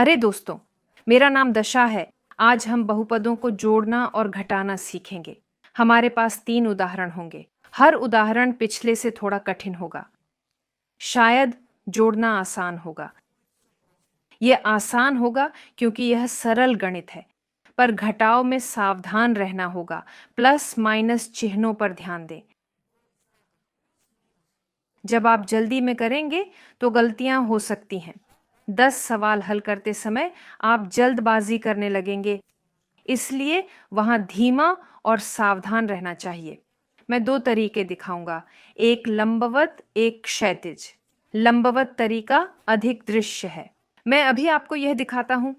अरे दोस्तों, मेरा नाम दशा है। आज हम बहुपदों को जोड़ना और घटाना सीखेंगे। हमारे पास 3 उदाहरण होंगे। हर उदाहरण पिछले से थोड़ा कठिन होगा। शायद जोड़ना आसान होगा। यह आसान होगा क्योंकि यह सरल गणित है, पर घटाव में सावधान रहना होगा। प्लस माइनस चिन्हों पर ध्यान दें। जब आप जल्दी में करेंगे तो गलतियां हो सकती हैं। 10 सवाल हल करते समय आप जल्दबाजी करने लगेंगे, इसलिए वहां धीमा और सावधान रहना चाहिए। मैं 2 तरीके दिखाऊंगा, एक लंबवत, एक क्षैतिज। लंबवत तरीका अधिक दृश्य है। मैं अभी आपको यह दिखाता हूं।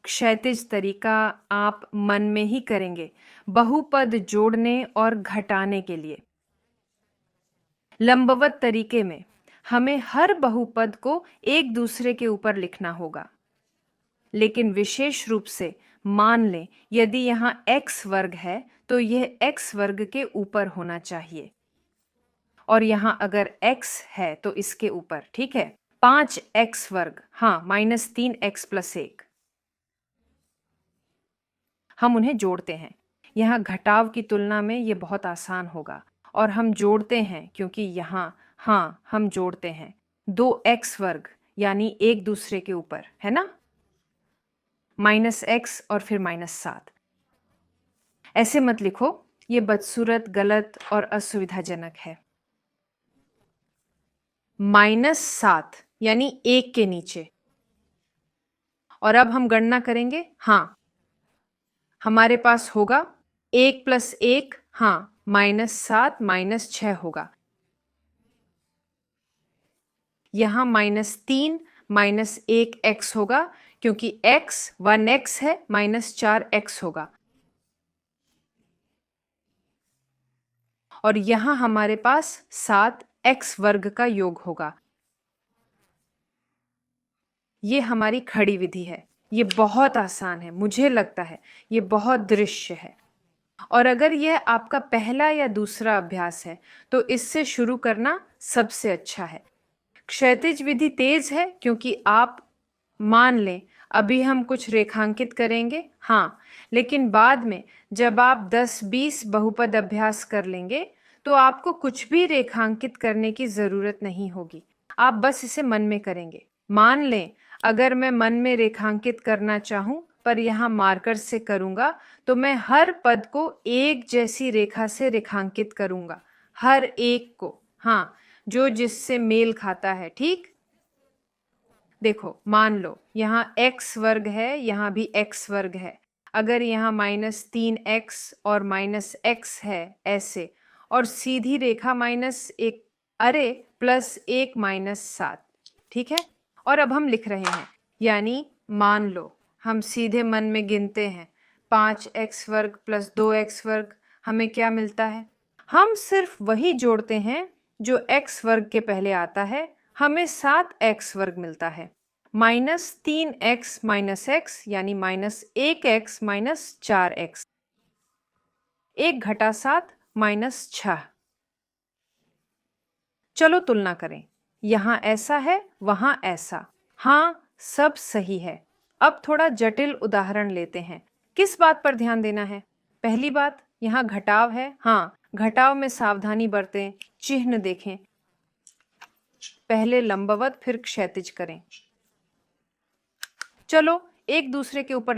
क्षैतिज तरीका आप मन में ही करेंगे, बहुपद जोड़ने और घटाने के लिए। लंबवत तरीके में हमें हर बहुपद को एक दूसरे के ऊपर लिखना होगा, लेकिन विशेष रूप से मान लें यदि यहाँ x वर्ग है तो यह x वर्ग के ऊपर होना चाहिए, और यहाँ अगर x है तो इसके ऊपर। ठीक है, 5x वर्ग, हाँ, -3x+1। हम उन्हें जोड़ते हैं। यहाँ घटाव की तुलना में ये बहुत आसान होगा, और हम जोड़ते हैं क्योंकि यहाँ, हाँ, हम जोड़ते हैं 2x वर्ग, यानी एक दूसरे के ऊपर, है ना, -x और फिर -7। ऐसे मत लिखो, ये बदसूरत, गलत और असुविधाजनक है। -7 यानी 1 के नीचे। और अब हम गणना करेंगे। हाँ, हमारे पास होगा 1 + 1, हाँ, -7 -6 होगा। यहाँ -3 -1x होगा, क्योंकि x 1x है, -4x होगा। और यहाँ हमारे पास 7x वर्ग का योग होगा। ये हमारी खड़ी विधि है। ये बहुत आसान है, मुझे लगता है ये बहुत दृश्य है। और अगर यह आपका पहला या दूसरा अभ्यास है तो इससे शुरू करना सबसे अच्छा है। क्षैतिज विधि तेज है क्योंकि आप, मान लें, अभी हम कुछ रेखांकित करेंगे, हाँ, लेकिन बाद में जब आप 10-20 बहुपद अभ्यास कर लेंगे तो आपको कुछ भी रेखांकित करने की जरूरत नहीं होगी। आप बस इसे मन में करेंगे। मान लें अगर मैं मन में रेखांकित करना चाहूं पर यहाँ मार्कर से करूंगा तो मैं हर पद को एक जैसी रेखा से रेखांकित करूंगा, हर एक को, हाँ, जो जिससे मेल खाता है। ठीक, देखो, मान लो यहाँ x वर्ग है, यहाँ भी x वर्ग है। अगर यहाँ -3x और -x है ऐसे, और सीधी रेखा -1, अरे, +1 -7। ठीक है, और अब हम लिख रहे हैं, यानी मान लो हम सीधे मन में गिनते हैं। 5x वर्ग + 2x वर्ग, हमें क्या मिलता है? हम सिर्फ वही जोड़ते हैं जो x वर्ग के पहले आता है। हमें 7x वर्ग मिलता है। -3x -x यानी -1x -4x। 1 घटा 7 -6। चलो तुलना करें। यहाँ ऐसा है, वहाँ ऐसा। हाँ, सब सही है। अब थोड़ा जटिल उदाहरण लेते हैं। किस बात पर ध्यान देना है? पहली बात, यहाँ घटाव है। हाँ, घटाव में सावधानी बरतें, चिन्ह देखें। पहले लंबवत फिर क्षैतिज करें। चलो एक दूसरे के ऊपर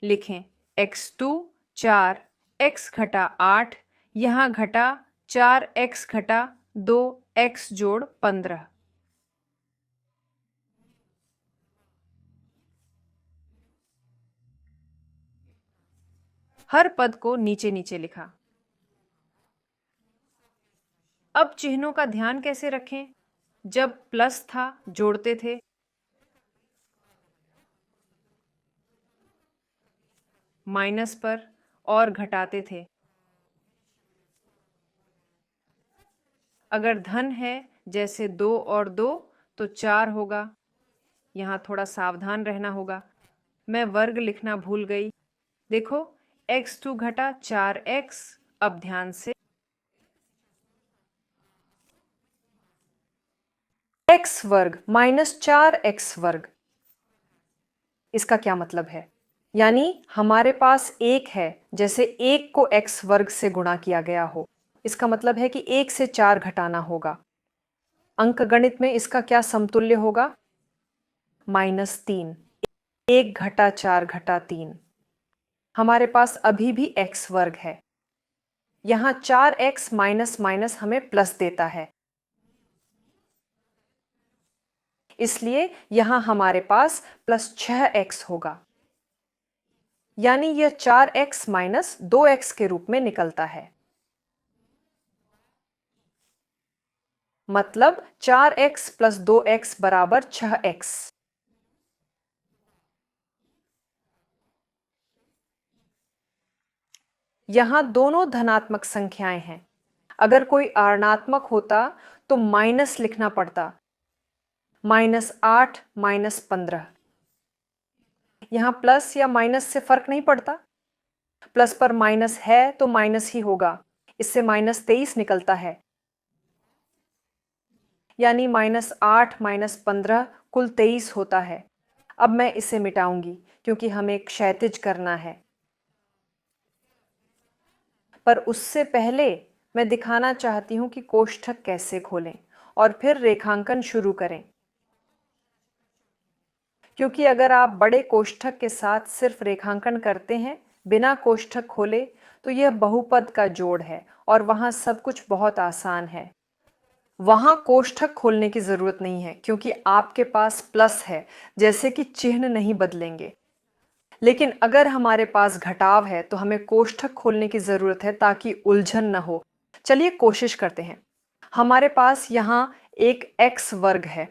लिखें x2 4, x घटा 8, यहाँ घटा 4x घटा 2x जोड़ 15। हर पद को नीचे नीचे लिखा। अब चिन्हों का ध्यान कैसे रखें? जब प्लस था जोड़ते थे, माइनस पर और घटाते थे। अगर धन है, जैसे 2 और 2, तो 4 होगा। यहाँ थोड़ा सावधान रहना होगा। मैं वर्ग लिखना भूल गई। देखो, x2 घटा 4x। अब ध्यान से, x वर्ग -4x वर्ग। इसका क्या मतलब है? यानी हमारे पास एक है, जैसे एक को x वर्ग से गुणा किया गया हो, इसका मतलब है कि 1 से 4 घटाना होगा। अंकगणित में इसका क्या समतुल्य होगा? -3। 1 घटा 4 घटा 3। हमारे पास अभी भी x वर्ग है। यहां 4x माइनस माइनस हमें प्लस देता है, इसलिए यहां हमारे पास प्लस 6x होगा। यानी यह 4x माइनस 2x के रूप में निकलता है। मतलब 4x प्लस 2x बराबर 6x। यहां दोनों धनात्मक संख्याएं हैं। अगर कोई ऋणात्मक होता तो माइनस लिखना पड़ता, -8 -15। यहां प्लस या माइनस से फर्क नहीं पड़ता, प्लस पर माइनस है तो माइनस ही होगा, इससे -23 निकलता है। यानी -8 -15 कुल 23 होता है। अब मैं इसे मिटाऊंगी क्योंकि हमें क्षैतिज करना है। पर उससे पहले मैं दिखाना चाहती हूं कि कोष्ठक कैसे खोलें और फिर रेखांकन शुरू करें। क्योंकि अगर आप बड़े कोष्ठक के साथ सिर्फ रेखांकन करते हैं बिना कोष्ठक खोले, तो यह बहुपद का जोड़ है और वहां सब कुछ बहुत आसान है। वहां कोष्ठक खोलने की जरूरत नहीं है क्योंकि आपके पास प्लस है, जैसे कि चिन्ह नहीं बदलेंगे। लेकिन अगर हमारे पास घटाव है तो हमें कोष्ठक खोलने की जरूरत है ताकि उलझन न हो। चलिए कोशिश करते हैं। हमारे पास यहाँ एक x वर्ग है।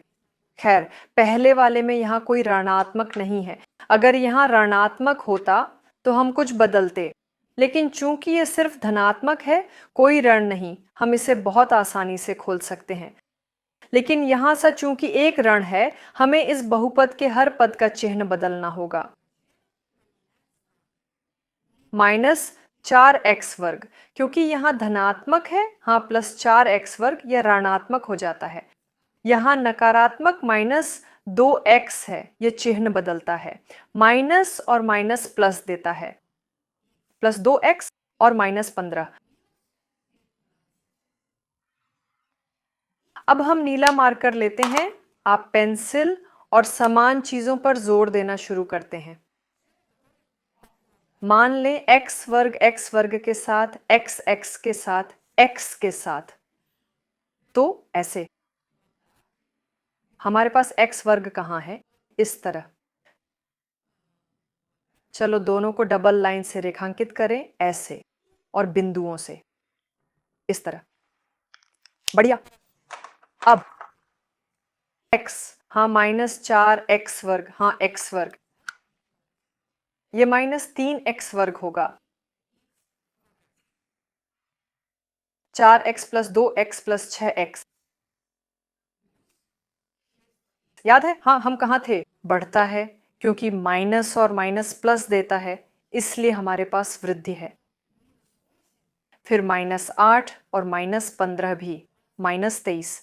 खैर, पहले वाले में यहाँ कोई ऋणात्मक नहीं है। अगर यहाँ ऋणात्मक होता तो हम कुछ बदलते, लेकिन चूंकि ये सिर्फ धनात्मक है, कोई ऋण नहीं, हम इसे बहुत आसानी से खोल सकते हैं। लेकिन यहाँ सा चूंकि एक ऋण है, हमें इस बहुपद के हर पद का चिन्ह बदलना होगा। -4x वर्ग, क्योंकि यहाँ धनात्मक है, हाँ +4x वर्ग यह ऋणात्मक हो जाता है। यहाँ नकारात्मक -2x है, यह चिन्ह बदलता है। माइनस और माइनस प्लस देता है, +2x और -15। अब हम नीला मार्कर लेते हैं। आप पेंसिल और समान चीजों पर जोर देना शुरू करते हैं। मान लें x वर्ग के साथ, x के साथ, x के साथ, तो ऐसे। हमारे पास x वर्ग कहाँ है? इस तरह। चलो दोनों को डबल लाइन से रेखांकित करें, ऐसे, और बिंदुओं से इस तरह। बढ़िया। अब x, हाँ -4x वर्ग, हाँ x वर्ग, ये -3x वर्ग होगा। 4x + 2x + 6x। याद है? हाँ, हम कहाँ थे? बढ़ता है, क्योंकि माइनस और माइनस प्लस देता है, इसलिए हमारे पास वृद्धि है। फिर -8 और -15 भी, -23।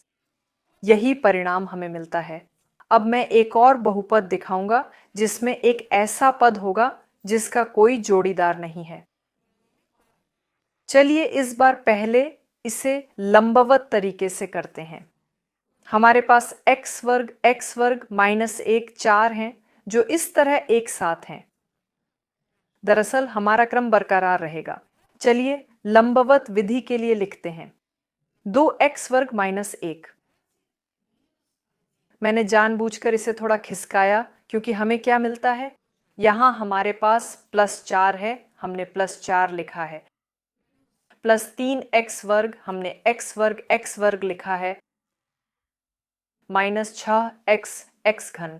यही परिणाम हमें मिलता है। अब मैं एक और बहुपद दिखाऊंगा जिसमें एक ऐसा पद होगा जिसका कोई जोड़ीदार नहीं है। चलिए इस बार पहले इसे लंबवत तरीके से करते हैं। हमारे पास x वर्ग -1 4 हैं, जो इस तरह एक साथ हैं। दरअसल हमारा क्रम बरकरार रहेगा। चलिए लंबवत विधि के लिए लिखते हैं। 2x वर्ग -1। मैंने जानबूझकर इसे थोड़ा खिसकाया क्योंकि हमें क्या मिलता है? यहां हमारे पास +4 है, हमने +4 लिखा है। +3x वर्ग, हमने x वर्ग लिखा है। -6x x घन।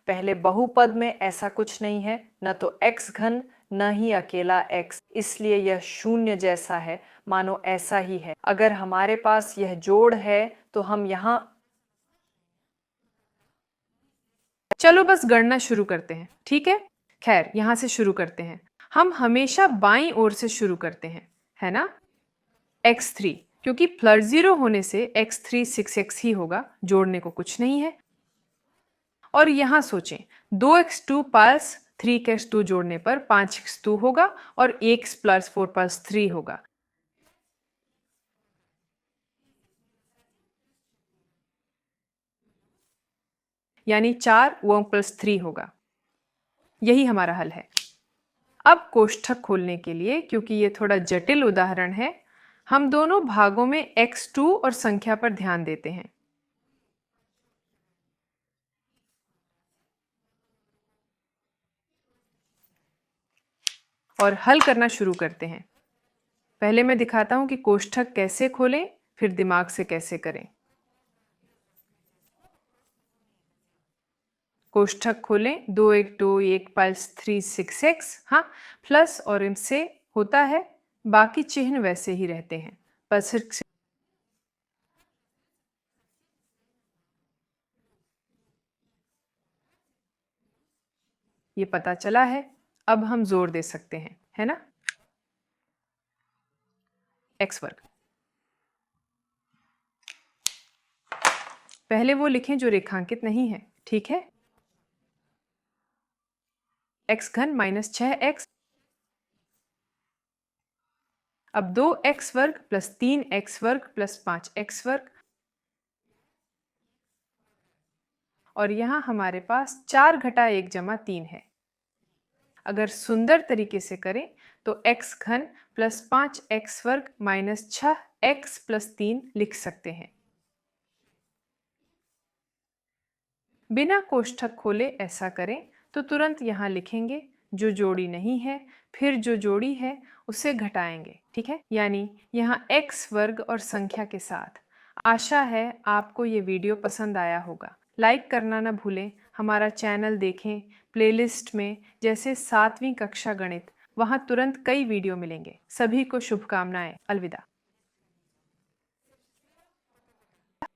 पहले बहुपद में ऐसा कुछ नहीं है, न तो x घन न ही अकेला x, इसलिए यह शून्य जैसा है, मानो ऐसा ही है। अगर हमारे पास यह जोड़ है तो हम यहां, चलो बस गणना शुरू करते हैं, ठीक है? खैर, यहां से शुरू करते हैं। हम हमेशा बाईं ओर से शुरू करते हैं, है ना? x3, क्योंकि +0 होने से x3 6x ही होगा, जोड़ने को कुछ नहीं है। और यहाँ सोचें 2x2 प्लस 3x2 जोड़ने पर 5x2 होगा और 1 प्लस 4 प्लस 3 होगा। यानी 4 1 प्लस 3 होगा। यही हमारा हल है। अब कोष्ठक खोलने के लिए, क्योंकि ये थोड़ा जटिल उदाहरण है, हम दोनों भागों में x2 और संख्या पर ध्यान देते हैं। और हल करना शुरू करते हैं। पहले मैं दिखाता हूं कि कोष्ठक कैसे खोलें, फिर दिमाग से कैसे करें। कोष्ठक खोलें, 2 1 2 1 प्लस 3 6x, हाँ, प्लस और इनसे होता है, बाकी चिन्ह वैसे ही रहते हैं। बस ये पता चला है, अब हम जोर दे सकते हैं, है ना? x वर्ग। पहले वो लिखें जो रेखांकित नहीं है, ठीक है? x घन माइनस 6x। अब 2x वर्ग प्लस 3x वर्ग प्लस 5x वर्ग, और यहां हमारे पास 4 घटा 1 जमा 3 है। अगर सुंदर तरीके से करें तो x घन प्लस 5x वर्ग माइनस 6x प्लस 3 लिख सकते हैं। बिना कोष्ठक खोले ऐसा करें तो तुरंत यहाँ लिखेंगे जो जोड़ी नहीं है, फिर जो जोड़ी है उसे घटाएंगे, ठीक है? यानी यहाँ x वर्ग और संख्या के साथ। आशा है आपको ये वीडियो पसंद आया होगा। लाइक करना ना भूलें, हमारा चैनल देखें, प्लेलिस्ट में जैसे 7वीं कक्षा गणित, वहाँ तुरंत कई वीडियो मिलेंगे। सभी को शुभकामनाएं। अलविदा।